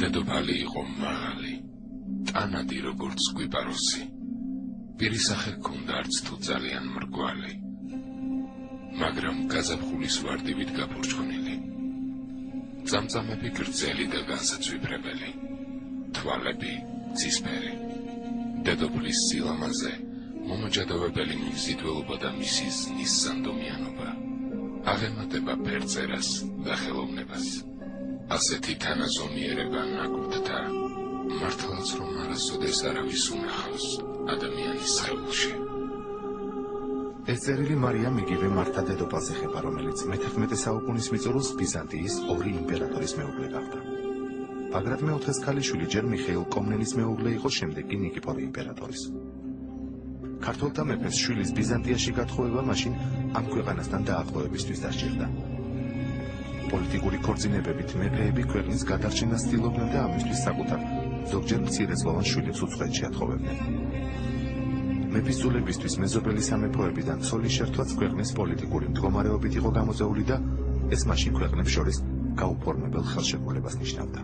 დედოფალი იყო მაღალი, ტანადი როგორც კვიპაროსი. პირისახე ჰქონდა არც თუ ძალიან მრგვალი, მაგრამ გაზაფხულის ვარდივით გაფურჩხვნილი. წამწამები გრძელი და განსაცვიფრებელი, თვალები ცისფერი. დედოფლის სილამაზე მომაჯადოვებელი მიმზიდველობა და მისი ზნის სანდომიანობა აღემატება ფერწერას და ხელოვნებას. ასეთი თანაზომიერება ნაკვთთა, მართლაც რომ არასოდეს არავის უნახავს ადამიანის სხეულში. ეს წერილი მარიამ იგივე მართა დედოფალს ეხება, რომელიც მე-11 საუკუნის მიწურულს ბიზანტიის ორი იმპერატორის მეუღლე გახდა. ბაგრატ მეოთხეს ქალიშვილი ჯერ მიხეილ კომნენის მეუღლე იყო, შემდეგ კი ნიკიფორე იმპერატორის. ქართველთა მეფეს შვილის ბიზანტიაში გათხოვება მაშინ ამ ქვეყანასთან დაახლოებისთვის დასჭირდა. პოლიტიკური ქორწინებებით მეფეები ქვეყნის გადარჩენას ცდილობდნენ და ამისთვის საკუთარ ზოგჯერ მცირეწლოვან შვილებს უცხოეთში ათხოვებდნენ. მეფის ძულებისთვის მეზობელი სამეფოებიდან ცოლის შერთვაც ქვეყნის პოლიტიკური მდგომარეობით იყო გამოწვეული და ეს მაშინ ქვეყნებს შორის გაუფორმებელ ხელშეკრულებას ნიშნავდა.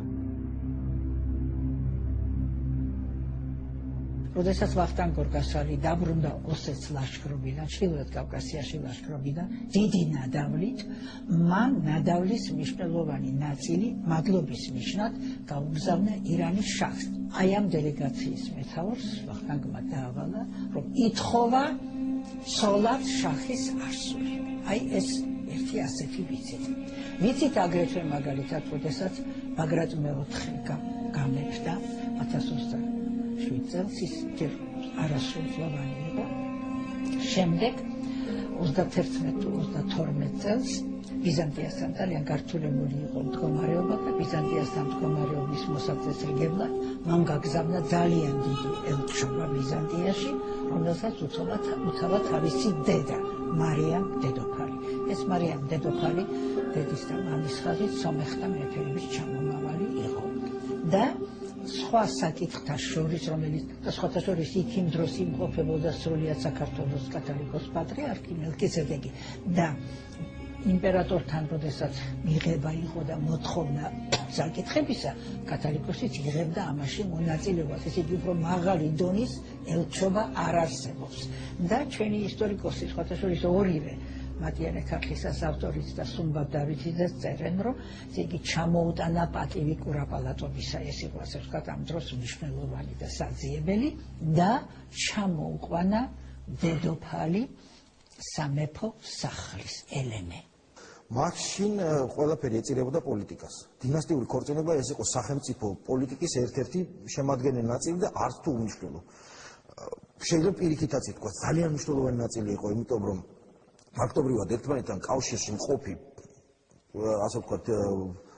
როდესაც ვახტანგ გორგასალი დაბრუნდა ოსეთის ლაშქრობიდან, ჩრდილოეთ კავკასიაში ლაშქრობიდან, დიდი ნადავლით, მან ნადავლის მნიშვნელოვანი ნაწილი მადლობის ნიშნად გაუგზავნა ირანის შაჰს. აი ამ დელეგაციის მეთაურს ვახტანგმა დაავალა, რომ ითხოვა ცოლად შაჰის არსული. აი ეს ერთი ასეთი ვიცით. ვიცით აგრეთვე მაგალითად, როდესაც ბაგრატ მეოთხე გამეფდა 1027 წელს, ის ჯერ არასრულწლოვანი იყო. შემდეგ 31-32 წელს ბიზანტიასთან ძალიან გართულებული იყო მდგომარეობა და ბიზანტიასთან მდგომარეობის მოსაწესრიგებლად მან გაგზავნა ძალიან დიდი ელჩობა ბიზანტიაში, რომელსაც უცალა თავისი დედა მარიამ დედოფალი. ეს მარიამ დედოფალი დედის და მამის ხაზით სომეხთა მეფეების ჩამომავალი იყო და სხვა საკითხთა შორის, რომელიც სხვათა შორის იქ იმ დროს იმყოფებოდა სრულიად საქართველოს კათოლიკოს პატრიარქი მელქისედეკი და იმპერატორთან როდესაც მიღება იყო და მოთხოვნა საკითხებისა, კათოლიკოსიც იღებდა ამაში მონაწილეობას, ესე იგი უფრო მაღალი დონის ელჩობა არ არსებობს. და ჩვენი ისტორიკოსი სხვათა შორის ორივე მატიანე ქართლისას ავტორიც და სუმბატ დავითიძეს წერენ, რომ ესე იგი ჩამოუტანა პატივი კურაპალატობისა, ეს იყო ასე ვთქვათ ამ დროს მნიშვნელოვანი და საძიებელი და ჩამოუყვანა დედოფალი სამეფო სახლის ელემე. მაშინ ყველაფერი ეწირებოდა პოლიტიკას. დინასტიური ქორწინება ეს იყო სახელმწიფო პოლიტიკის ერთ-ერთი შემადგენელი ნაწილი და არც თუ უმნიშვნელო. შეიძლება პირიქითაც ითქვას, ძალიან მნიშვნელოვანი ნაწილი იყო, იმიტომ რომ ფაქტობრივად ერთმანეთთან კავშირში მყოფი, ასე ვთქვათ,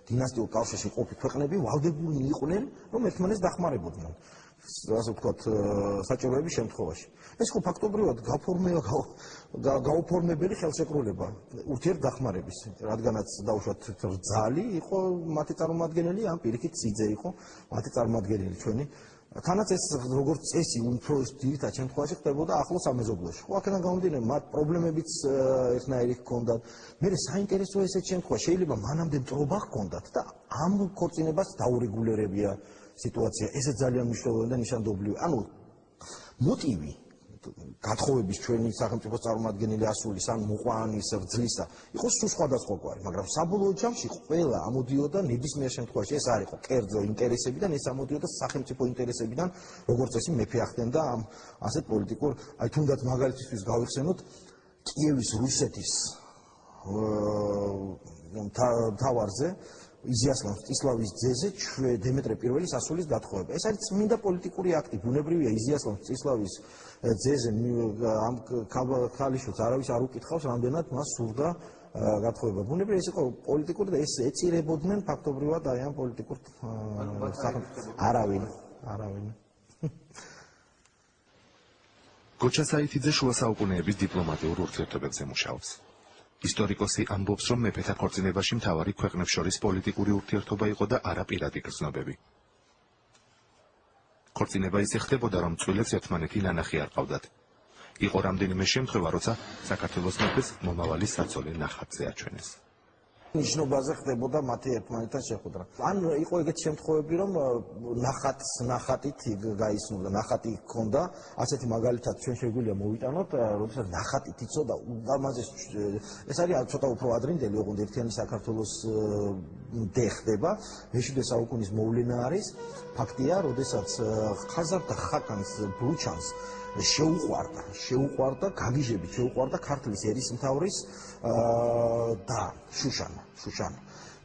დინასტიურ კავშირში მყოფი ქვეყნები ვალდებულნი იყვნენ, რომ ერთმანეთს დახმარებოდნენ. ასე ვთქვათ, საჭიროების შემთხვევაში. ეს ხო ფაქტობრივად გაუფორმებელი ხელშეკრულება ურთიერთდახმარების, რადგანაც დაუშვათ რძალი იყო მათი წარმომადგენელი, ამ პირიქით სიძე იყო მათი წარმომადგენელი ჩვენი. თანაც ეს როგორც წესი უფრო ძირითად შემთხვევაში ხდებოდა ახლოს სამეზობლოში. ხო, აქედან გამომდინარე, მათ პრობლემებიც ერთნაირი ჰქონდათ. მე საინტერესო ესეთ შემთხვევაში შეიძლება მანამდე მტრობა ჰქონდათ და ამ ქორწინებას დაურეგულირებია სიტუაცია. ესე ძალიან მნიშვნელოვანი და ნიშანდობლივი. ანუ მოტივი გათხოვების ჩვენი სახელმწიფოს წარმომადგენელი ასულის ან მოყვანის რძლისა იყო სულ სხვადასხვაგვარი, მაგრამ საბოლოო ჯამში ყველა ამოდიოდა ნებისმიერ შემთხვევაში ეს არ იყო კერძო ინტერესებიდან, ეს ამოდიოდა სახელმწიფო ინტერესებიდან, როგორც წესი მეფე ახდენდა ამ ასეთ პოლიტიკურ, აი თუნდაც მაგალითისთვის გავიხსენოთ კიევის რუსეთის მთავარზე იზიასლამ მწისლავის ძეზე დემეტრე პირველის ასულის გათხოვება. ეს არის წმინდა პოლიტიკური აქტი. ბუნებრივია იზიასლამ მწისლავის ძეზე ამ ქალიშვილს არავის არ უკითხავს, რამდენად მას სურდა გათხოვება. ბუნებრივია ეს იყო პოლიტიკური და ეს ეწირებოდნენ ფაქტობრივად აი ამ პოლიტიკურ არავინ. გოჩა საითიძე შუა საუკუნეების დიპლომატიურ ურთიერთობებზე მუშაობს. ისტორიკოსი ამბობს, რომ მეფეთა ქორწინებაში მთავარი ქვეყნებს შორის პოლიტიკური ურთიერთობა იყო და არა პირადი გრძნობები. ქორწინება ისე ხდებოდა, რომ წყვილებს ერთმანეთი ნანახი არ ყავდათ. იყო რამდენიმე შემთხვევა, როცა საქართველოს მეფეს მომავალი საცოლე ნახატზე აჩვენეს. ნიშნობაზე ხდებოდა მათი ერთმანეთთან შეხვედრა. ან იყო ეგეთი შემთხვევები, რომ ნახატით გაიცნობდა, ნახატი ჰქონდა, ასეთი მაგალითად ჩვენ შეგვიძლია მოვიტანოთ, როდესაც ნახატით იცოდა ულამაზეს ეს არის ცოტა უფრო ადრინდელი, ოღონდ ერთიანი საქართველოს დე ხდება, მე-7 საუკუნის მოვლენა არის. ფაქტია, როდესაც ხაზარ და ხაკანს ბლუჩანს შეუყვარდა გაგიჟებით შეუყვარდა ქართლის ერისმთავრის და შუშანა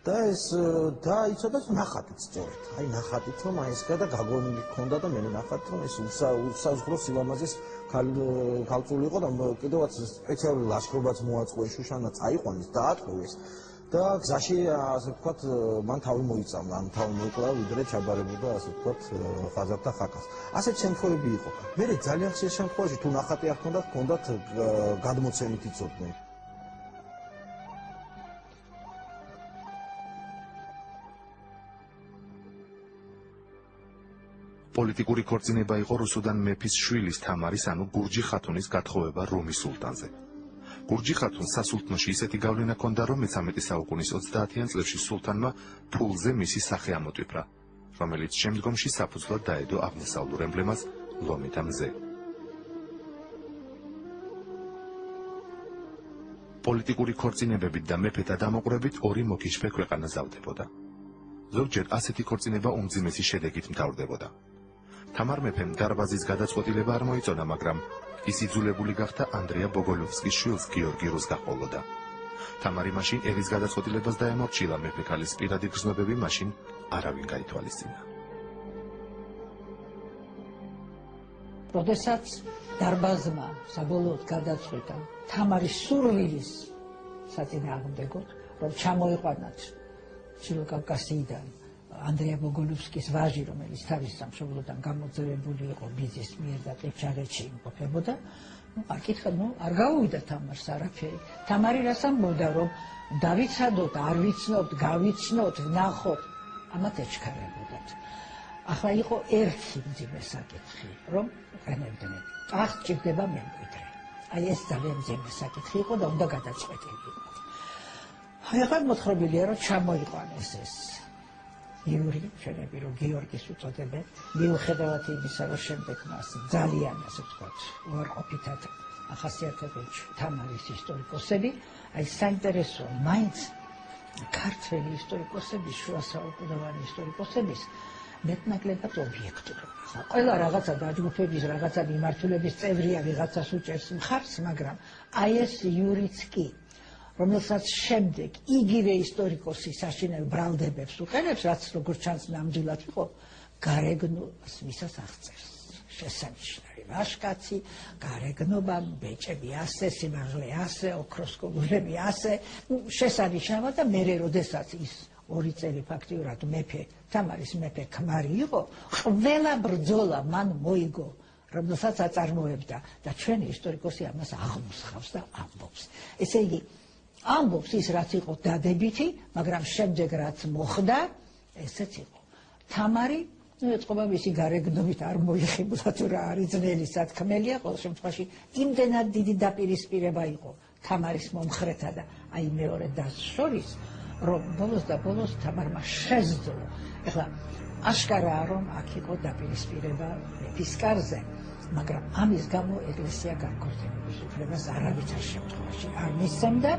და ეს და იცოდა ნახატით სწორედ აი ნახატით რომ აი ეს გადა გაგონილი ჰქონდა და მე ნახატით რომ ეს უსაზღვრო სილამაზის ქალწული იყო და კიდევაც სპეციალური ლაშქრობაც მოაწყვეს შუშანა წაიყვანეს დაატყვევეს და გზაში ასე ვთქვათ მან თავი მოიწამლა, ან თავი მოიკლა ვიდრე ჩაბარებოდა ასე ვთქვათ ხაზართა ხაკას. ასეთ შემთხვევები იყო. მე ძალიან ხშირ შემთხვევაში თუ ნახატი არ ჰქონდათ გადმოცემით იცოდნენ. პოლიტიკური ქორწინება იყო რუსუდან მეფის შვილის თამარის ანუ გურჯი ხათუნის გათხოვება რომის სულტანზე. გურჯი ხათუნს სასულთნოში ისეთი გავლენა ჰქონდა, რომ 13 საუკუნის 30-იან წლებში სულთანმა ფულზე მისი სახე ამოტვიფრა, რომელიც შემდგომში საფუძვლად დაედო აღმოსავლურ ემბლემას ლომი და მზე. პოლიტიკური ქორწინებებით და მეფეთა დამოყრებით ორი მოკიშფე ქვეყანა ზავდებოდა. ზოგჯერ ასეთი ქორწინება უმძიმესი შედეგით მთავრდებოდა. თამარ მეფემ დარბაზის გადაწყვეტილება არ მოიწონა, მაგრამ ის იძულებული გახდა ანდრია ბოგოლოვსკის შვილს გიორგი რუს გაჰყოლოდა. თამარი მაშინ ერის გადაწყვეტილებას დაემორჩილა, მეფე ქალის პირადი გრძნობები მაშინ არავინ გაითვალისწინა. როდესაც დარბაზმა საბოლოოდ გადაწყვიტა თამარის სურვილის საწინააღმდეგოდ, რომ ჩამოიყვანათ ჩილოკავკასიიდან ანდრია ბოგოლოვსკის ვაჟი, რომელიც თავის სამშობლოდან გამოძევებული იყო ბიძის მიერ და ყიფჩაღეთში იმყოფებოდა, არ გაუვიდა თამარს არაფერი. თამარი რას ამბობდა, რომ დავიცადოთ, არ ვიცნობთ, გავიცნოთ, ვნახოთ, ამათ ეჩქარებოდათ. ახლა იყო ერთი მძიმე საკითხი, რომ ყენებდნენ. ტახტ ჭირდება მემკვიდრე. აი ეს ძალიან მძიმე საკითხი იყო და უნდა გადაწყვეტილიყო. აი ახლა მოთხრობილია, რომ ჩამოიყვანეს ეს იური, ჩვენები რომ გიორგის უწოდებენ, მიუხედავად იმისა, რომ შემდეგ მას ძალიან ასე ვთქვათ, უარყოფითად ახასიათებენ თამარის ისტორიკოსები, აი საინტერესოა, მაინც ქართველი ისტორიკოსების, შუა საუკუნოვანი ისტორიკოსების მეტნაკლებად ობიექტურობა. ყველა რაღაცა დაჯგუფების, რაღაცა მიმართულების წევრია, ვიღაცას უჭერს მხარს, მაგრამ აი ეს იურიც კი, რომელსაც შემდეგ იგივე ისტორიკოსი საშინელ ბრალდებებს უყენებს, რაც როგორც ჩანს ნამდვილად იყო, გარეგნობას ვისაც აღწერს. შესანიშნავი ვაჟკაცი, გარეგნობა, ბეჭები ასე, სიმაღლე ასე, ოქროსკოგულები ასე, შესანიშნავად და მერე როდესაც ის 2 წელი ფაქტიურად მეფე, თამარის მეფე ქმარი იყო, ყველა ბრძოლა მან მოიგო, რომელსაც აწარმოებდა და ჩვენი ისტორიკოსი ამას აღმოსხავს და ამბობს. ესე იგი, ამბობს ის, რაც იყო დადებითი, მაგრამ შემდეგ რაც მოხდა, ესეც იყო. თამარი, ეწყობა მისი გარეგნობით არ მოიხიბლა თუ რა არის ძნელი სათქმელია, ყოველ შემთხვევაში იმდენად დიდი დაპირისპირება იყო თამარის მომხრეთა და აი მეორე დასს შორის, რომ ბოლოს და ბოლოს თამარმა შეძლო. ეხლა აშკარაა, რომ აქ იყო დაპირისპირება მეფის კარზე, მაგრამ ამის გამო ეკლესია განქორწინების უფლებას არავითარ შემთხვევაში არ მისცემდა,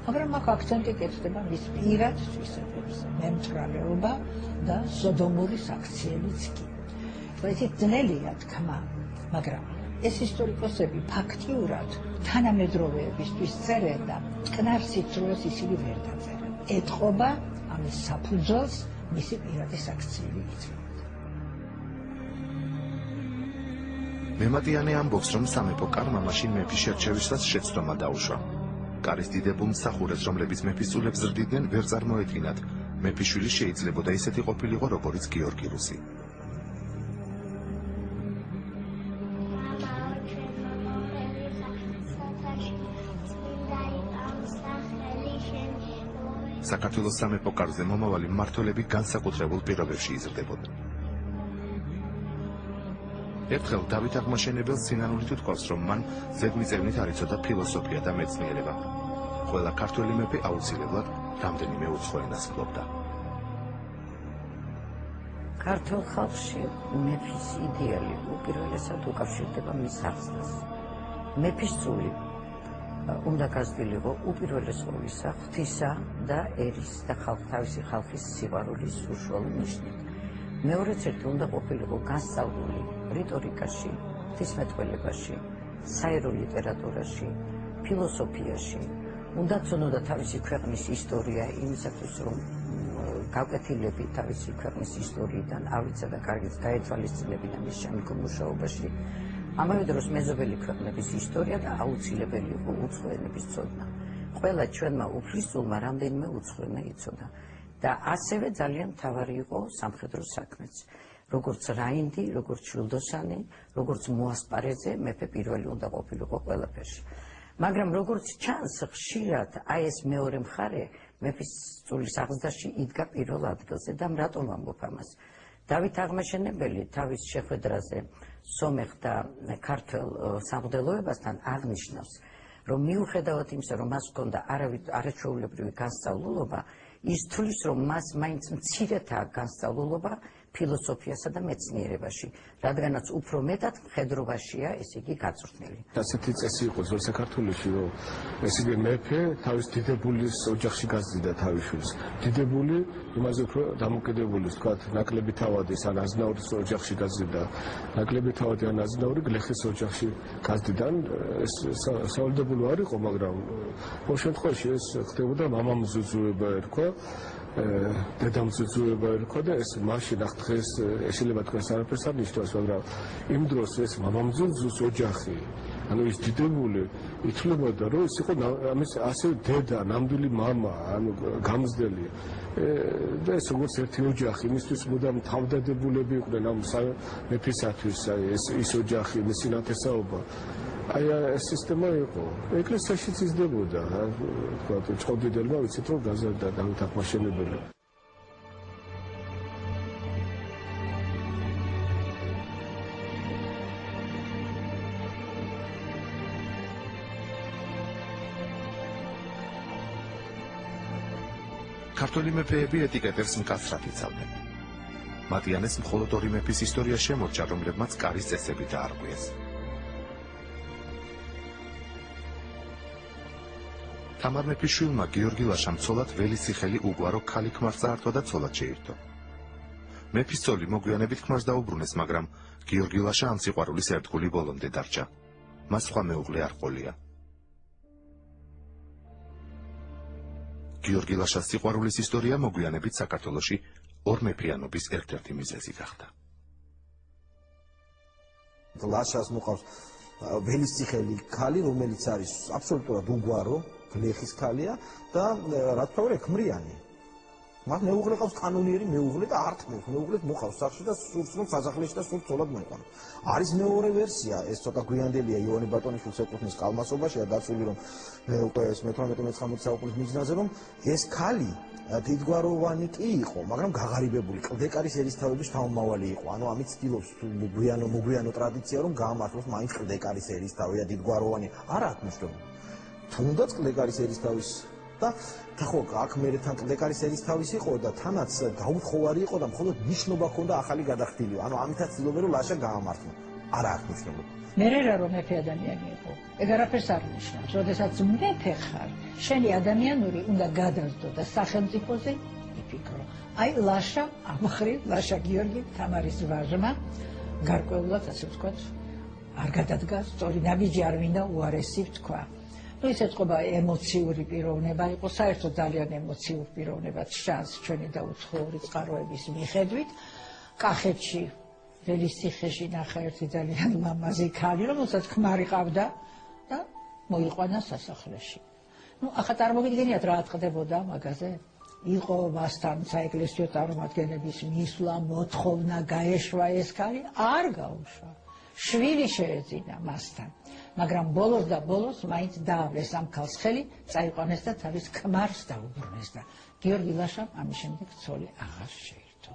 მაგრამ აქ აქცენტი კეთდება მის პირად თვისებებზე, მემთვრალეობა და სოდომური საქციელიც კი. ესეთი ძნელია თქმა, მაგრამ ეს ისტორიკოსები ფაქტიურად თანამედროვეებისთვის წერენ და მტკნარ სიცრუეს ისინი ვერ დაწერენ. ეტყობა ამის საფუძველს მისი პირადი საქციელი იწვევდა. მემატიანე ამბობს, რომ სამეფო კარმა მაშინ მეფის შერჩევისას შეცდომა დაუშვა. კარის დიდებულ მსახურეს, რომლებიც მეფის წულებს ზრდიდნენ, ვერ წარმოედგინათ, მეფის შვილი შეიძლებოდა ისეთი ყოფილიყო, როგორც გიორგი რუსი. საქართველოს სამეფო კარზე მომავალი მმართველები განსაკუთრებულ პირობებში იზრდებოდნენ. ერთხელ დავით აღმაშენებელს სინანული თუ თქვავს, რომ მან ზედმიწევნით არ იცოდა ფილოსოფია და მეცნიერება. ყველა ქართველი მეფე აუცილებლად რამდენიმე უცხო ენას ფლობდა. ქართულ ხალხში მეფის იდეალი უპირველესად უკავშირდება მის აღზრდას. მეფის წული უნდა გაზრდილიყო უპირველეს ყოვლისა ღვთისა და ერის და თავისი ხალხის სიყვარულის უშუალო ნიშნით. მეორეც ერთი უნდა ყოფილიყო განსწავლული რიტორიკაში, ღვთისმეტყველებაში, საერო ლიტერატურაში, ფილოსოფიაში. უნდა ცნოდა თავისი ქვეყნის ისტორია იმისათვის, რომ გავკეთილები თავისი ქვეყნის ისტორიიდან ავიცა და კარგიც გაეთვალისწინებინა მის შემდგომ მუშაობაში. ამავე დროს მეზობელი ქვეყნების ისტორია და აუცილებელი იყო უცხო ენების ცოდნა. ყველა ჩვენმა უფლისწულმა რამდენიმე უცხო ენა იცოდა და ასევე ძალიან მთავარი იყო სამხედრო საქმეც. როგორც რაინდი, როგორც შვილდოსანი, როგორც მოასპარეზე მეფე პირველი უნდა ყოფილიყო ყველაფერში. მაგრამ როგორც ჩანს, ხშირად აი ეს მეორე მხარე მეფის წულის აღზრდაში იდგა პირველ ადგილზე და რატომ ამბობ ამას? დავით აღმაშენებელი თავის შეხვედრაზე სომეხ და ქართველ სამღვდელოებასთან აღნიშნავს, რომ მიუხედავად იმისა, რომ მას ჰქონდა არაჩვეულებრივი განსწავლულობა, ის თვლის, რომ მას მაინც მცირედაა განსწავლულობა ფილოსოფიასა და მეცნიერებაში, რადგანაც უფრო მეტად მხედრობაშია ესე იგი გაწვრთნილი. ასეთი წესი იყო ძველ საქართველოში, რომ ესე იგი მეფე თავის დიდებულის ოჯახში გაზრდიდა თავის შვილს. დიდებული იმაზე უფრო დამოკიდებული, ვთქვათ, ნაკლები თავადის ან აზნაურის ოჯახში გაზრდიდა, ნაკლები თავადი ან აზნაური გლეხის ოჯახში გაზრდიდან. ეს სავალდებულო არ იყო, მაგრამ ყოველ შემთხვევაში ეს ხდებოდა მამამზუზუება ერქვა. დედამზუზუება ერქვა და ეს მაშინ ახ დღეს შეიძლება თქვენს არაფერს არ ნიშნავს, მაგრამ იმ დროს ეს მამამზუზუს ოჯახი, ანუ ის დიდებული ითვლებოდა, რომ ის იყო ამის ასევე დედა, ნამდვილი მამა, ანუ გამზრდელი და ეს როგორც ერთი ოჯახი, იმისთვის მუდამ თავდადებულები იყვნენ ამ მეფისათვის, ის ოჯახი, მისი ნათესაობა. აი ეს სისტემა იყო. ეკლესიაშიც იზრდებოდა, თქვა ჭყონდიდებმა ვიცით რომ გაზარდა დავით აღმაშენებელი. ქართველი მეფეები ეტიკეტებს მკაცრად იცავდნენ. მატიანეს მხოლოდ ორი მეფის ისტორია შემორჩა, რომლებმაც კარის წესები დაარღვიეს. თამარ მეფის შვილმა გიორგი ლაშამ ცოლად ველისიხელი უგვარო ქალი ქმარს წაართვა და ცოლად შეირთო. მეფის ცოლი მოგვიანებით ქმარს დაუბრუნეს, მაგრამ გიორგი ლაშა ამ სიყვარულის ერთგული ბოლომდე დარჩა. მას სხვა მეუღლე არ ჰყოლია. გიორგი ლაშას სიყვარულის ისტორია მოგვიანებით საქართველოში ორ მეფიანობის ერთ-ერთი მიზეზი გახდა. ლაშას მოყავს ველისციხელი ქალი, რომელიც არის აბსოლუტურად უგვარო, გლეხის ქალია და რა თქმა უნდა ქმრიანი. მას მეუღლე ყავს კანონიერი მეუღლე და არტყმობს მეუღლეს მოყავს სახში და სურს რომ სასახლეში და სულ ცოლად მოიყვანო. არის მეორე ვერსია, ეს ცოტა გვიანდელია იოანე ბატონიშვილს ეკუთვნის კალმასობაში და დაცული რომ უკვე 18-19 საუკუნის მიზნაზე რომ ეს ქალი დიდგვაროვანი კი იყო, მაგრამ გაღარიბებული, კლდეკარის ერისთავების თავმავალი იყო. ანუ ამით ცდილობს მოგვიანო ტრადიცია რომ გაამართლოს მაინც კლდეკარის ერისთავია დიდგვაროვანი. არა აქვს მნიშვნელობა. თუნდაც კლდეკარის ერისთავის და ხო აქ მერე თან კლდეკარის ერისთავის იყო და თანაც გაუთხოვარი იყო და მხოლოდ ნიშნობა ჰქონდა ახალი გადახდილი. ანუ ამითაც ცდილობენ რომ ლაშა გაამართლა. არა აქვს მნიშვნელობა. მერერა რომ მეფე ადამიანი იყო, ეგ არაფერს არ ნიშნავს. როდესაც მეფე ხარ, შენი ადამიანური უნდა გადასდო და სახელმწიფოზე იფიქრო. აი ლაშა ამხრივ, ლაშა გიორგი თამარის ვაჟმა გარკვეულად ასე ვთქვათ, არ გადადგა სწორი ნაბიჯი არ მინდა უარესი ვთქვა. ну ეს ეწყობა ემოციური პიროვნება იყო, საერთოდ ძალიან ემოციურ პიროვნებად შანს ჩვენი დაუცხოური წყაროების მიხედვით. კახეთში ველისციხეში ნახა ერთი ძალიან ლამაზი ქალი, რომელსაც ქმარი ყავდა და მოიყვანა სასახლეში. ну ახლა წარმოგიდგენიათ რა ატყდებოდა მაგაზე? იყო მასთან საეკლესიო წარმომადგენლების მისვლა, მოთხოვნა, გაეშვა ეს ქალი, არ გაუშვა. შვილი შეეძინა მასთან. მაგრამ ბოლოს და ბოლოს მაინც დაავლეს ამ ქალს ხელი, წაიყვანეს და თავის ქმარს დაუბრუნეს და გიორგი ლაშამ ამის შემდეგ ცოლი აღარ შეირთო.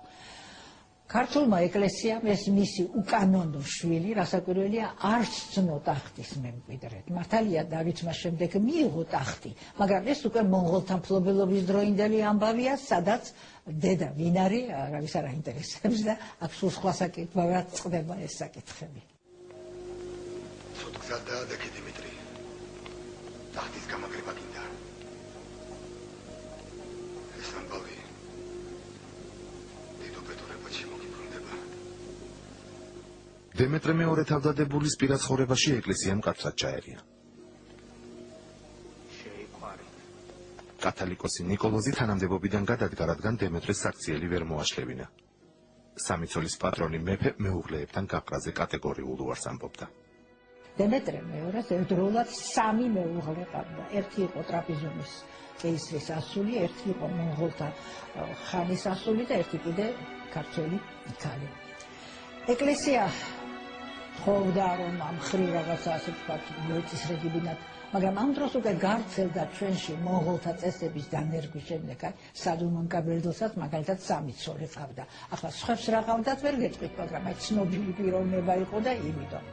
ქართულმა ეკლესიამ ეს მისი უკანონო შვილი, რასაკვირველია, არ სცნო ტახტის მემკვიდრედ. მართალია დავითს მას შემდეგ მიიღო ტახტი, მაგრამ ეს უკვე მონღოლთა მფლობელობის დროინდელი ამბავია, სადაც დედა ვინ არის, არავის არ აინტერესებს და აქ სულ სხვა საკითხებად წყდება ეს საკითხები. ცოტ დაადაკე დიმიტრი. ტახტის გამაგრება გინდა. ეს ამბავი დიდობედურებაში მოგიბრუნდება. დემეტრე მეორე თავდადებულის პირად ცხოვრებაში ეკლესიამ მკაცრად ჩაერია. კათალიკოსი ნიკოლოზი თანამდებობიდან გადადგა, რადგან დემეტრეს საქციელი ვერ მოაშლებინა. სამი ცოლის პატრონი მეფე მეუღლეებთან გაყრაზე კატეგორიულ უარს ამბობდა. დემეტრე მეორეს ერთდროულად სამი მეუღლე ყავდა. ერთი იყო ტრაპიზონის კეისრის ასული, ერთი იყო მონღოლთა ხანის ასული და ერთი კიდე ქართველი იქალი. ეკლესია თხოვდა რომ ამ ხრი რაღაცა ასე ვთქვათ მოეწესრიგებინათ, მაგრამ ამ დროს უკვე გავრცელდა ჩვენში მონღოლთა წესების დანერგვის შემდეგ სადუმანკაბელდოსაც მაგალითად სამი ცოლი ყავდა. ახლა სხვებს რა ყავდათ ვერ გეტყვით, მაგრამ აი ცნობილი პიროვნება იყო და იმიტომ.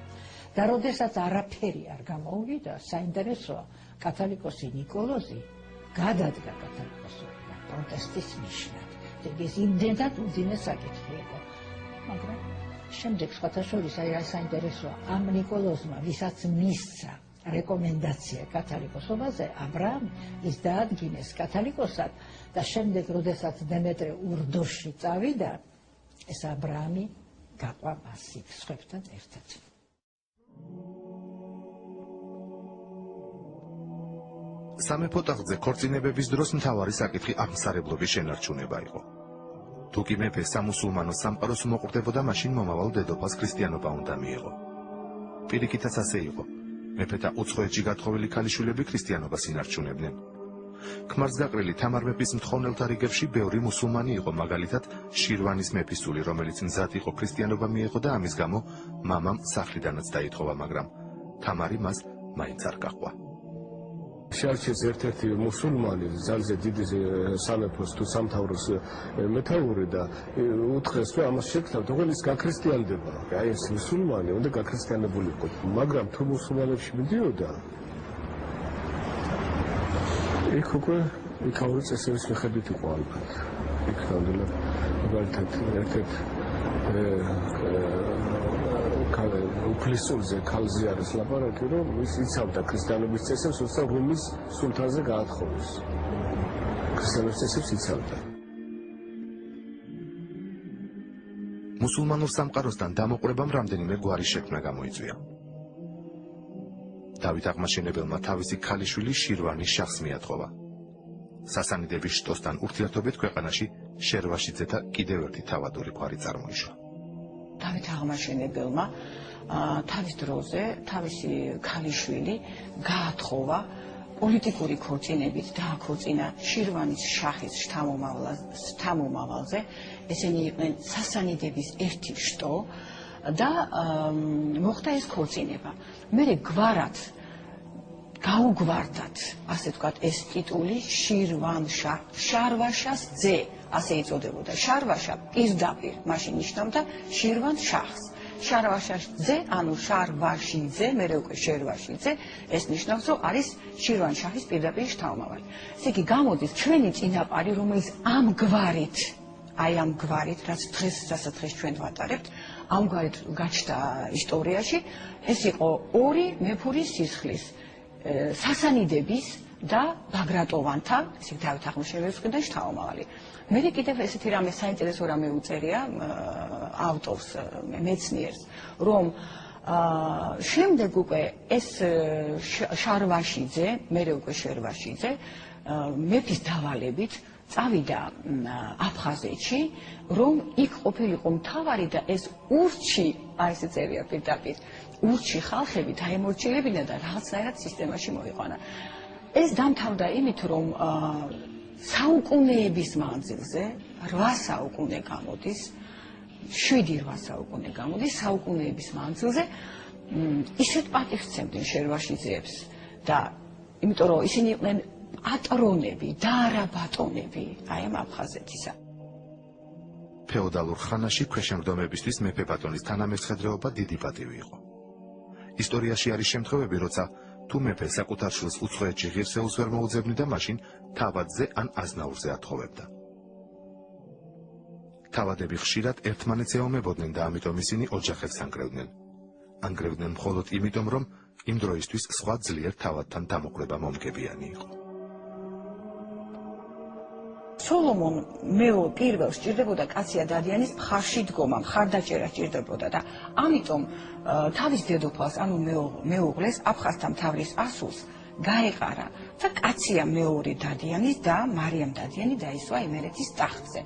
და როდესაც არაფერი არ გამოუვიდა, საინტერესოა, კათალიკოსი ნიკოლოზი გადადგა კათალიკოსობიდან პროტესტის ნიშნად. ეს იმდენად უძინეს საკითხი იყო. მაგრამ შემდეგ სხვათა შორის აი საინტერესოა, ამ ნიკოლოზმა, ვისაც მისცა რეკომენდაცია კათალიკოსობაზე, აბრაამი ის დაადგინეს კათალიკოსად და შემდეგ, როდესაც დემეტრე ურდოში წავიდა, ეს აბრაამი გაყვა მასით სხვებთან ერთად. სამეფო ტახტზე ქორწინებების დროს მთავარი საკითხი აღმსარებლობის შენარჩუნება იყო. თუ კი მეფე სამუსულმანო სამყაროს მოყვდებოდა, მაშინ მომავალ დედოფალს ქრისტიანობა უნდა მიეღო. პირიქითაც ასე იყო. მეფეთა უცხოეთში გათხოვილი ქალიშვილები ქრისტიანობას ინარჩუნებდნენ. ქმარს გაყრილი თამარ მეფის მთხოვნელთა რიგებში ბევრი მუსულმანი იყო, მაგალითად შირვანის მეფისული, რომელიც მზად იყო ქრისტიანობა მიეღო და ამის გამო მამამ სახლიდანაც დაითხოვა, მაგრამ თამარი მას მაინც არ გაყვა. შარჩის ერთ-ერთი მუსულმანი ძალზე დიდი სამეფოს თუ სამთავროს მეთაური და უთხრეს, რომ ამას შეკრა, თორემ ის გაქრისტიანდება. აი ეს მუსულმანი უნდა გაქრისტიანებული იყო, მაგრამ თუ მუსულმანებში მიდიოდა, იქ უკვე იქაური წესების მიხედვით იყო ალბათ. იქ ნამდვილად მაგალითად ერთ-ერთ უფლისწულზე ქალზე არის ლაპარაკი, რომ ის იცავდა ქრისტიანობის წესებს, უცებ რომის სულთანზე გაათხოვეს. ქრისტიანობის წესებს იცავდა. მუსულმანურ სამყაროსთან დამოყრებამ რამდენიმე გვარი შექმნა გამოიწვია. დავით აღმაშენებელმა თავისი ქალიშვილი შირვანი შაჰს მიათხოვა. სასანიდების შტოსთან ურთიერთობით ქვეყანაში შერვაშიძეთა კიდევ ერთი თავადური გვარი წარმოიშვა. დავით აღმაშენებელმა თავის დროზე თავისი ქალიშვილი გაათხოვა პოლიტიკური ქორწინებით, დააქორწინა შირვანის შაჰის შთამომავალზე. ესენი იყვნენ სასანიდების ერთი შტო და მოხდა ეს ქორწინება. მერე გვარად გაუგვარდათ, ასე ვთქვათ, ეს ტიტული შირვანშა, შარვაშას ძე, ასე იწოდებოდა. შარვაშა პირდაპირ მაშინ ნიშნავდა შირვანშაჰს. შარვაშაშძე, ანუ შარვაშიძე, მერე უკვე შერვაშიძე, ეს ნიშნავს, რომ არის შირვანშაჰის პირდაპირ შთამომავალი. ესე იგი, გამოდის ჩვენი წინაპარი, რომელიც ამ გვარით, რასაც დღეს ჩვენ ვატარებთ, ამ გვარით გაჩნდა ისტორიაში, ეს იყო ორი მეფურის სისხლის, სასანიდების და ბაგრატოვანთა, ისე დავით აღმაშენებელის მხრიდან შთამომავალი. მე კიდევ ესეთი რამე საინტერესო რამე უწერია ავტორს, მეცნიერს, რომ შემდეგ უკვე ეს შარვაშიძე, მერე უკვე შერვაშიძე, მეფის დავალებით წავიდა აფხაზეთში, რომ იქ ყოფილიყო მთავარი და ეს ურჩი, აი ესე წერია პირდაპირ, ურჩი ხალხები დაემორჩილებინა და რაღაცნაირად სისტემაში მოიყვანა. ეს დამთავრდა იმით, რომ საუკუნეების მანძილზე, 8 საუკუნე გამოდის, 7-8 საუკუნე გამოდის, საუკუნეების მანძილზე ისეთ პატივს სცემდნენ შერვაშიძეებს და იმიტომ რომ ისინი იყვნენ პატრონები და არა ბატონები აი ამ აფხაზეთისა. ფეოდალურ ხანაში ქვეშევრდომებისთვის მეფე ბატონის თანამესხედრეობა დიდი პატივი იყო. ისტორიაში არის შემთხვევები, როცა თუ მეფე საკუთარ შვილს უცხოეთში ღირსეულს ვერ მოუძებნიდა, მაშინ თავადზე ან აზნაურზე ათხოვებდა. თავადები ხშირად ერთმანეთს ეომებოდნენ და ამიტომ ისინი ოჯახებს ანგრევდნენ. ანგრევდნენ მხოლოდ იმიტომ, რომ იმ დროისთვის სხვა ძლიერ თავადთან დამოკრება მომგებიანი იყო. სოლომონ პირველ სჭირდებოდა კაცია დადიანის მხარში დგომა, მხარდაჭერა სჭირდებოდა და ამიტომ თავის დედოფალს, ანუ მეუღლეს, აფხაზთა მთავრის ასულს გაეყარა და კაცია მეორე დადიანის და მარიამ დადიანი დაისვა იმერეთის ტახტზე.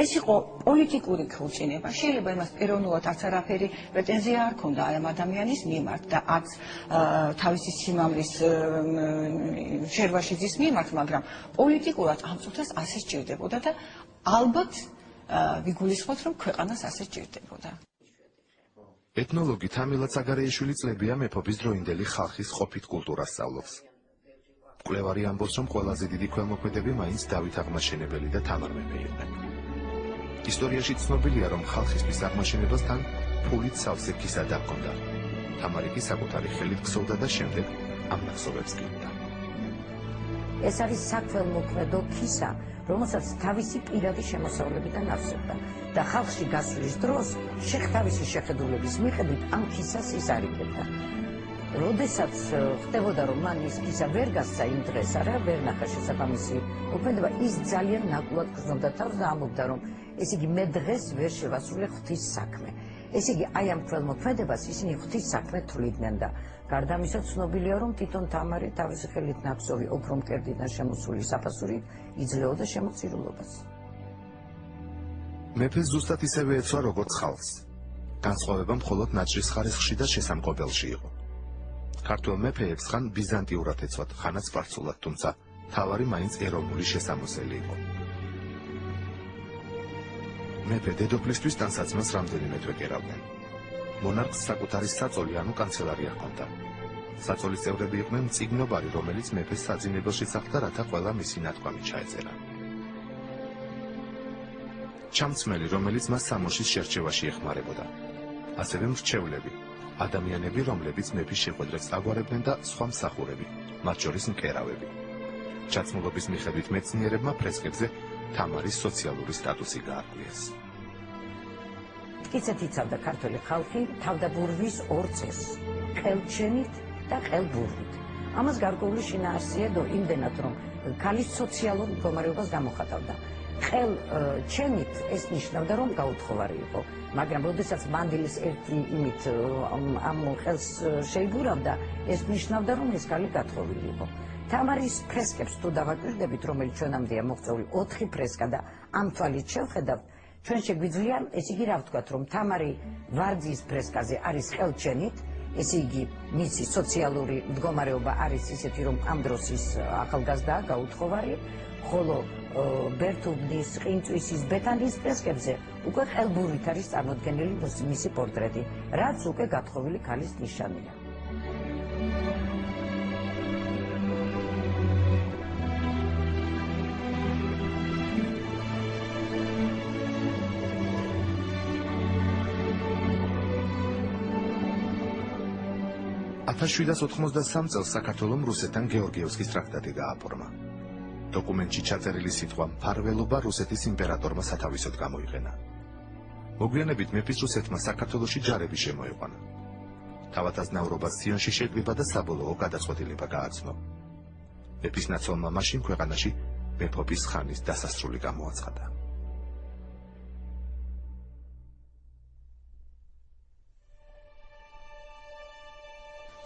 ეს იყო პოლიტიკური ქორწინება, შეიძლება იმას ეროვნულად არც არაფერი პრეტენზია არ ქონდა ამ ადამიანის მიმართ და არც თავისი სიმამრის შერვაშიძის მიმართ, მაგრამ პოლიტიკურად ამ წუთას ასე სჭირდებოდა და ალბათ ვიგულისხმოთ, რომ ქვეყანას ასე სჭირდებოდა. ეთნოლოგი თამილად საგარეიშვილი წლებია მეფობის დროინდელი ხალხის ყოფით კულტურას სწავლობს. მკვლევარი ამბობს, რომ ყველაზე დიდი ქველმოქმედები მაინც დავით აღმაშენებელი და თამარ მეფე იყვნენ. ისტორიაში ცნობილია, რომ ხალხისთვის აღმაშენებას თან ფულით სავსე ქისა დაგონდა. თამარი კი საკუთარი ხელით ქსოვდა და შემდეგ ამ ნახსოვებს კითხდა. ეს არის საქველმოქმედო ქისა, რომელსაც თავისი პირადი შემოსავლებიდან ავსებდა და ხალხში გასვლის დროს თავისი შეხედულების მიხედვით ამ ქისას ის არიგებდა. როდესაც ხდებოდა, რომ მან ის ქისა ვერ გასცა იმ დღეს, ვერ ნახა შესაბამისი მოქმედება, ის ძალიან ნაკლებად გრძნობდა თავს და ამბობდა, რომ ესე იგი მე დღეს ვერ შევასრულე ღვთის საქმე. ესე იგი აი ამ ქველმოქმედებას ისინი ღვთის საქმე თვლიდნენ და გარდა ამისა ცნობილია, რომ თვითონ თამარი თავისი ხელით ნახსოვი ოქრო მკერდიდან შემოსული საფასურით იძლეოდა შემოწირულობას. მეფეს ზუსტად ისევე ეცვა, როგორც ხალხს. განსხვავება მხოლოდ ნაჭრის ხარისხში და შესამკობელში იყო. ქართველ მეფეებს ხან ბიზანტიურად ეცვათ, ხანაც სპარსულად, თუმცა თავარი მაინც ეროვნული შესამოსელი იყო. მეფე დედოფლისთვის ტანსაცმელს რამდენიმე თვე კერავდნენ. მონარქს საკუთარი საწოლი, ანუ კანცელარია ჰქონდა. საწოლის წევრები იყვნენ მწიგნობარი, რომელიც მეფეს საძინებელში სახლდა, რათა ყველა მისი ნათქვამი ჩაეწერა. ჩამცმელი, რომელიც მას სამოშის შერჩევაში ეხმარებოდა. ასევე მრჩევლები, ადამიანები, რომლებიც მეფის შეხვედრებს აგვარებდნენ და სხვა მსახურები, მათ შორის მკერავები. ჩაცმულობის მიხედვით მეცნიერებმა ფრესკებზე თამარის სოციალური სტატუსი გაარკვიეს. მტკიცედ იცავდა ქართველი ხალხი თავდაბურვის ორ წესს, ყელჩენით და ყელბურვით. ამას გარკვეული შინაარსიებდა იმდენად, რომ ქალის სოციალურ მდგომარეობას გამოხატავდა. ყელჩენით ეს ნიშნავდა, რომ გაუთხოვარი იყო, მაგრამ როდესაც მანდილის ერთი იმით ამ ხელს შეიგურავდა, ეს ნიშნავდა, რომ ეს ქალი გათხოვილი იყო. თამარის ფრესკებს თუ დავაკვირდებით, რომელიც ჩვენამდეა მოღწეული 4 ფრესკა და ამ თვალით შევხედავთ, ჩვენ შეგვიძლია ესე იგი რა ვთქვათ, რომ თამარი ვარძის ფრესკაზე არის ყელჩენით, ესე იგი მისი სოციალური მდგომარეობა არის ისეთი, რომ ამ დროს ის ახალგაზრდაა, გაუთხოვარი, ხოლო ბერთუბნის, ყინწვისის, ბეთანის ფრესკებზე უკვე ყელბურვით არის წარმოდგენილი მისი პორტრეტი, რაც უკვე გათხოვილი ქალის ნიშანია. (1783) წელს საქართველომ რუსეთთან გეორგიევსკის ტრაქტატი გააფორმა. დოკუმენტში ჩაწერილი სიტყვა მფარველობა რუსეთის იმპერატორმა სათავისოდ გამოიყენა. მოგვიანებით მეფის რუსეთმა საქართველოში ჯარები შემოიყვანა. თავადაზნაურობა სიონში შეკრიბა და საბოლოო გადაწყვეტილება გააცნო. მეფის ნაცვალმა მაშინ ქვეყანაში მეფობის ხანის დასასრული გამოაცხადა.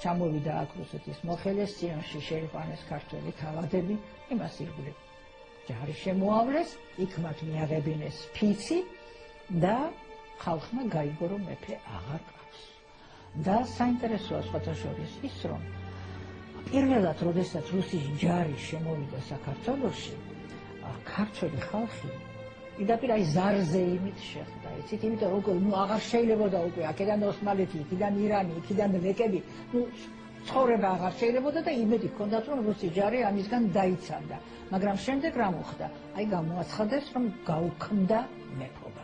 ჩამოვიდა აქ რუსეთის მოხელე, სიონში შეიყვანეს ქართველი თავადები, იმას ირგვლივ ჯარი შემოავლეს, იქ მათ მიაღებინეს ფიცი და ხალხმა გაიგო, რომ მეფე აღარ ყავს. და საინტერესოა სხვათა შორის ის, რომ პირველად, როდესაც რუსის ჯარი შემოვიდა საქართველოში, ქართველი ხალხი პირდაპირ ზარზე იმით შეხვდა, იცით, იმიტომ რომ აღარ შეიძლებოდა უკვე აქედან ოსმალეთი, იქიდან ირანი, იქიდან ლეკები, ცხოვრება აღარ შეიძლებოდა და იმედი ჰქონდათ, რომ რუსი ჯარი ამისგან დაიცავდა. მაგრამ შემდეგ რა მოხდა? აი გამოაცხადეს, რომ გაუქმდა მეფობა.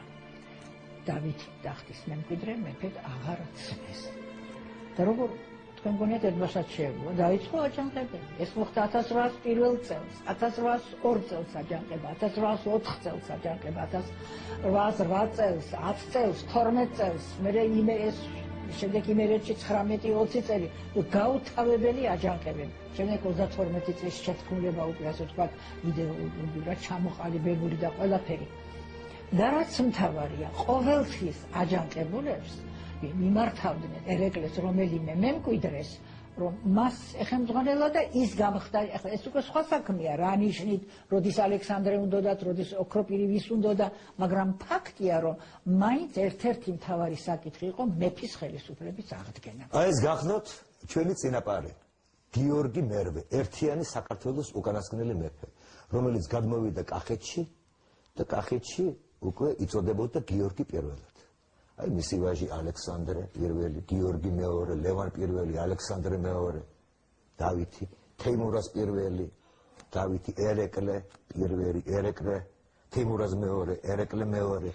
დავითი ტახტის მემკვიდრე მეფედ აღარ ცნეს. და როგორ თქვენ გონიათ ერთმანეთს შეეძლო დაიწყო აჯანყებები. ეს მოხდა 1801 წელს, 1802 წელს აჯანყება, 1804 წელს აჯანყება, 1808 წელს, 10 წელს, 12 წელს, მე ეს შემდეგ იმერეთში 19-20 წელი გაუთავებელი აჯანყებები. შემდეგ 32 წლის შეთქმულება უკვე ასე ვთქვათ იდეოლოგიურად ჩამოყალიბებული და ყველაფერი. და რაც მთავარია, ყოველთვის აჯანყებულებს მიმართავდნენ ერეკლეს რომელიმე მემკვიდრეს, რომ მას ეხემძღვანელა და ის გამხდარი, ახლა ეს უკვე სხვა საქმეა, რა ნიშნით, როდის ალექსანდრე უნდოდათ, როდის ოქროპირი ვის უნდოდა, მაგრამ ფაქტია, რომ მაინც ერთ-ერთი მთავარი საკითხი იყო მეფის ხელისუფლების აღდგენა. აი ეს გახდოთ ჩვენი წინაპარი, გიორგი მერვე, ერთიანი საქართველოს უკანასკნელი მეფე, რომელიც გადმოვიდა კახეთში და კახეთში უკვე იწოდებოდა გიორგი პირველად. აი მისი ვაჟი ალექსანდრე პირველი, გიორგი მეორე, ლევან პირველი, ალექსანდრე მეორე, დავითი, თეიმურაზ პირველი, დავითი, ერეკლე პირველი, ერეკლე, თეიმურაზ მეორე, ერეკლე მეორე,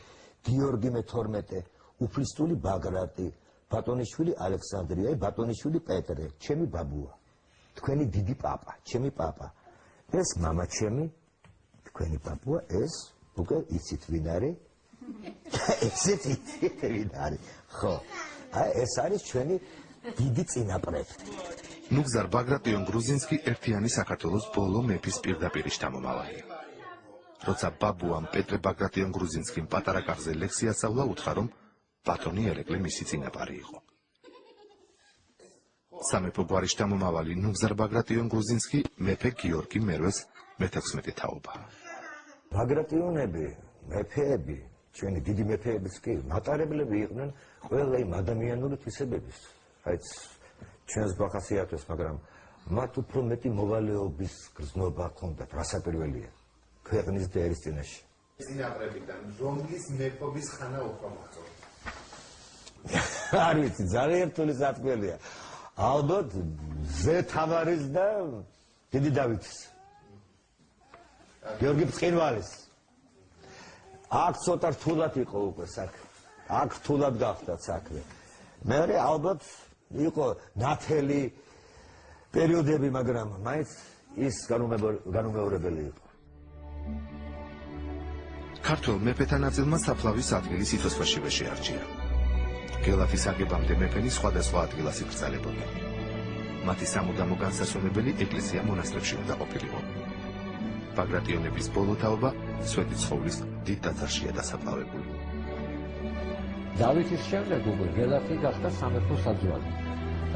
გიორგი მე-12, უფლისწული ბაგრატი, ბატონიშვილი ალექსანდრე, აი ბატონიშვილი პეტრე, ჩემი ბაბუა, თქვენი დიდი პაპა, ჩემი პაპა. ეს მამა ჩემი, თქვენი პაპუა, ეს უკვე იცით ვინ არის? ესეც იცით ვინ არის? ხო. აი ეს არის ჩვენი დიდი წინაპრები. ნუგზარ ბაგრატიონ გრუზინსკი ერთიანი საქართველოს ბოლო მეფის პირდაპირ შთამომავალია. როცა ბაბუამ პეტრე ბაგრატიონ გრუზინსკიმ პატარა კახზე ლექსი ასწავლა, უთხრა რომ ბატონი ერეკლე მისი წინაპარი იყო. სამეფო გვარის შთამომავალი ნუგზარ ბაგრატიონ გრუზინსკი მეფე გიორგი მერვეს მე-16 თაობაა. ბაგრატიონები, მეფეები, ჩვენი დიდი მეფეებიც კი მატარებლები იყვნენ ყველა იმ ადამიანური თვისებების, რაიც ჩვენს ბახასიათებს, მაგრამ მათ უფრო მეტი მოვალეობის გრძნობა ჰქონდათ, რასაკვირველია, ქვეყნის და ერის წინაშე. წინაპრებიდან რომლის მეფობის ხანა უფრო მოწონთ? არ ვიცი, ძალიან რთული სათქმელია. ალბათ ზე თამარის და დიდი დავითის. გიორგი ბრწყინვალის. აქ ცოტა რთულად იყო უკვე საქმე. აქ რთულად გახდა საქმე. მეორე ალბათ იყო ნათელი პერიოდები, მაგრამ მაინც ის განუმეორებელი იყო. ქართველ მეფეთა ნაწილმა საფლავის ადგილი სიცოცხლეშივე შეარჩია. გელათის აგებამდე მეფენი სხვადასხვა ადგილას იკრძალებოდა. მათი სამუდამო განსასვენებელი ეკლესია მონასტრებში უნდა ყოფილიყო. ბაგრატიონების ბოლო თაობა სვეტი ცხოვლის დიდ ტაძარშია დასაფლავებული. დავითის შემდეგ უკვე გელათი გახდა სამეფო საძვალე.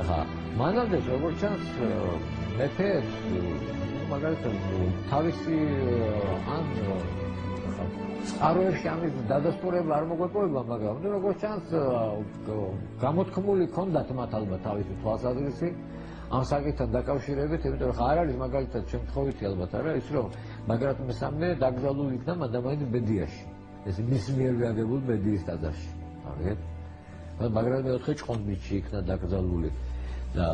ახლა მანამდე როგორც ჩანს მეფეებს მაგალითად თავისი ან წყაროებში ამის დადასტურება არ მოგვეპოვება, მაგრამ როგორც ჩანს გამოთქმული ჰქონდათ მათ ალბათ თავისი თვალსაზრისი ამ საკითხთან დაკავშირებით, იმიტომ რომ არ არის მაგალითად შემთხვევითი ალბათ არა ის რომ მაგრამ მესამე დაკრძალული იქნა მადამაინი ბედიაში. ეს მის მიერ გააგებულ ბედიის ტაძარში. აღეთ? მაგრამ მეოთხე ჭყონდიჩი იქნა დაკრძალული და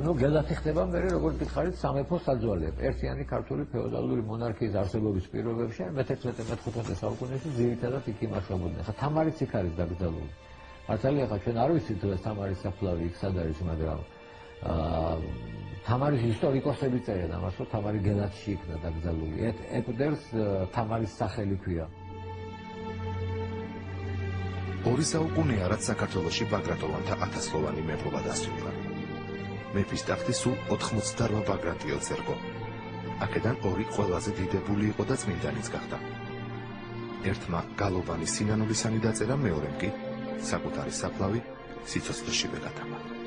ну გელათი ხდება მე როგორც გითხარით სამეფო საძვალე. ერთიანი ქართული ფეოდალური მონარქიის არსებობის პირობებში მე-16-მე-15 საუკუნეში ძირითადად იქ იმართებოდნენ. ხა თამარიც იქ არის დაკრძალული. მართალია ხა ჩვენ არ ვიცით თუ ეს თამარის საფლავი იქ სად არის, მაგრამ თამარის ისტორიკოსები წერენ ამას, რომ თამარი გელათში იქნა დაკრძალული. ეკვდერს თამარის სახელი ქვია. ორი საუკუნეა რაც საქართველოში ბაგრატოვანთა 1000-ლოვანი მეფობა დასრულდა. მეფის ტახტი სულ 88 ბაგრატიონს ერგო. აქედან ორი ყველაზე დიდებული იყო და წმინდანიც გახდა. ერთმა გალობანი სინანულისანი დაწერა, მეორემ კი საკუთარი საფლავი სიცოცხლეშივე გადამა.